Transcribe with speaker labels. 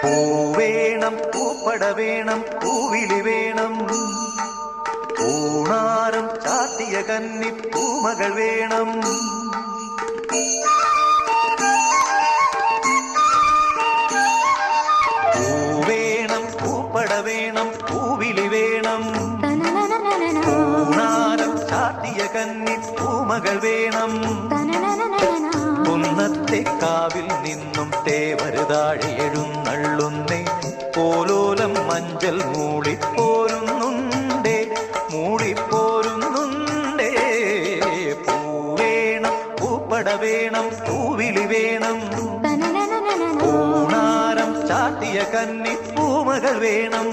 Speaker 1: പൂവേണം പൂപ്പട വേണം പൂവിളി വേണം പൂണാരം ചാത്തിയ കന്നി പൂമകൾ വേണം പൂവേണം പൂപ്പട വേണം പൂവിളി വേണം പൂണാരം ചാത്തിയ കന്നി പൂമകൾ വേണം കുന്നത്തെ കാവിൽ നിന്നും തേവരുതാഴി എഴുന്നള്ളുന്നേ പോലോലം മഞ്ചൽ മൂളിപ്പോരുന്നുണ്ടേ മൂളിപ്പോരുന്നുണ്ടേ പൂവേണം പൂപ്പട വേണം പൂവിളി വേണം പൂണാരം ചാട്ടിയ കന്നി പൂമകൾ വേണം